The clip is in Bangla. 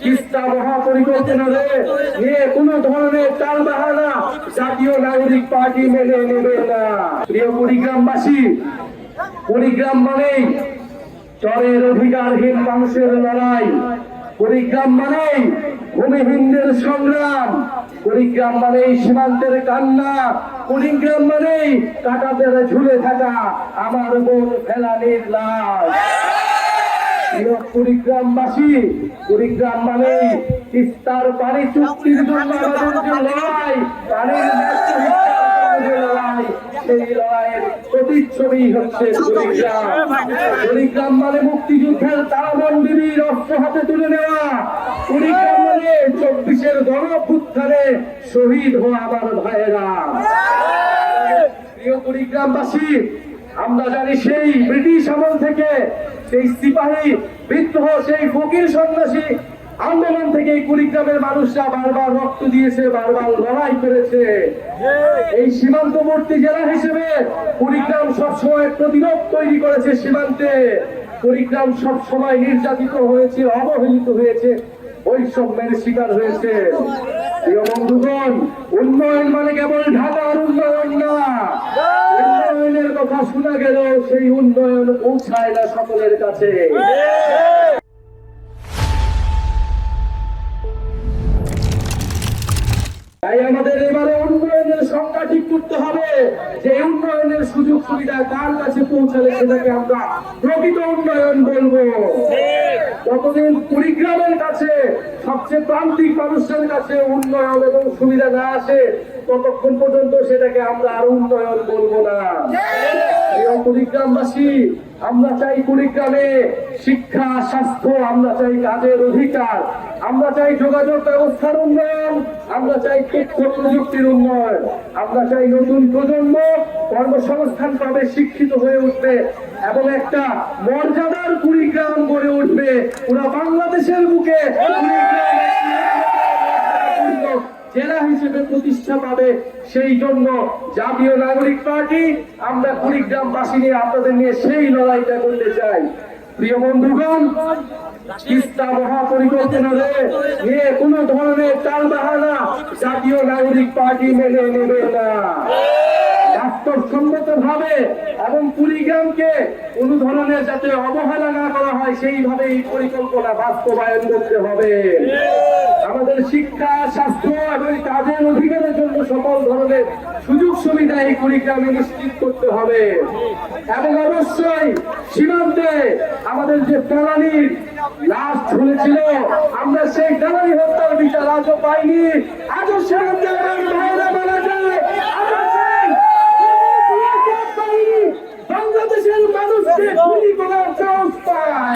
তিস্তা মহাপরিকল্পনারে নিয়ে কোনো ধরনের টালবাহানা জাতীয় নাগরিক পার্টি মেনে নেবে না। প্রিয় কুড়িগ্রামবাসী, কুড়িগ্রাম মানেই চরের অধিকারহীন মানুষের লড়াই, কুড়িগ্রাম মানেই ভূমিহীনদের সংগ্রাম, কুড়িগ্রাম মানেই সীমান্তের কান্না, কুড়িগ্রাম মানেই কাঁটাতে ঝুলে থাকা আমার বোন ফেলানির লাশ। কুড়িগ্রামবাসী, কুড়িগ্রাম মানেই তিস্তার পানি চুক্তির জন্য আমাদের যে লড়াই, পানির লড়াই, সেই লড়াইয়ের প্রতিচ্ছবি হচ্ছে কুড়িগ্রাম। কুড়িগ্রাম মানে মুক্তিযুদ্ধের তারাবন্দিনীর অস্ত্র হাতে তুলে নেওয়া, কুড়িগ্রাম মানে 24-এর গণঅভ্যুত্থানে শহীদ হওয়া আমার ভাইয়েরা। প্রিয় কুড়িগ্রামবাসী, আমরা জানি সেই ব্রিটিশ আমল থেকে, সেই সিপাহী বিদ্রোহ, সেই ফকির সন্ন্যাসী আন্দোলন থেকে কুড়িগ্রামের মানুষরা বারবার রক্ত দিয়েছে, বারবার লড়াই করেছে। এই সীমান্তবর্তী জেলা হিসেবে কুড়িগ্রাম সবসময় প্রতিরোধ তৈরি করেছে সীমান্তে। কুড়িগ্রাম সবসময় নির্যাতিত হয়েছে, অবহেলিত হয়েছে, বৈষম্যের শিকার হয়েছে। প্রিয় বন্ধুগণ, উন্নয়ন মানে কেবল ঢাকার উন্নয়ন না। উন্নয়নের কথা শোনা গেল, সেই উন্নয়ন পৌঁছায় না সকলের কাছে। তাই আমাদের এবারে উন্নয়নের সংখ্যা ঠিক করতে হবে, যে উন্নয়নের সুযোগ সুবিধা কার কাছে পৌঁছালে সেটাকে আমরা প্রকৃত উন্নয়ন বলবো। যতদিন কুড়িগ্রামের কাছে, সবচেয়ে প্রান্তিক মানুষের কাছে উন্নয়ন এবং সুবিধা না আসে, ততক্ষণ পর্যন্ত সেটাকে আমরা আর উন্নয়ন বলবো না। কুড়িগ্রামবাসী, আমরা চাই কুড়িগ্রামে শিক্ষা, স্বাস্থ্য, আমরা চাই কাজের অধিকার, আমরা চাই যোগাযোগ ব্যবস্থার উন্নয়ন, আমরা চাই তথ্য প্রযুক্তির উন্নয়ন, আমরা চাই নতুন প্রজন্ম কর্মসংস্থান পাবে, শিক্ষিত হয়ে উঠবে এবং একটা মর্যাদার কুড়িগ্রাম গড়ে উঠবে। পুরো বাংলাদেশের বুকে জেলা হিসেবে প্রতিষ্ঠা পাবে। সেই জন্য জাতীয় নাগরিক পার্টি আমরা কুড়িগ্রামবাসী নিয়ে, আপনাদের নিয়ে সেই লড়াইটা করতে চাই। প্রিয় বন্ধুগণ, তিস্তা মহাপরিকল্পনারে নিয়ে কোনো ধরনের টালবাহানা জাতীয় নাগরিক পার্টি মেনে নেবে না। বাস্তবসম্মত ভাবে এবং কুড়িগ্রামকে কোনো ধরনের যাতে অবহেলা না করা হয়, সেইভাবে এই পরিকল্পনা বাস্তবায়ন করতে হবে। আমাদের শিক্ষা, স্বাস্থ্য এবং কাজের অধিকারের জন্য সকল ধরনের সুযোগ সুবিধা এই কুড়িগ্রামে নিশ্চিত করতে হবে। এবং অবশ্যই সীমান্তে আমাদের যে ফেলানির লাশ ঝুলেছিল, আমরা সেই ফেলানি হত্যার বিচার আজও পাইনি। আজও সীমান্তে ভাইরা মারা যায়, বাংলাদেশের মানুষকে গুলি করার সাহস পায়।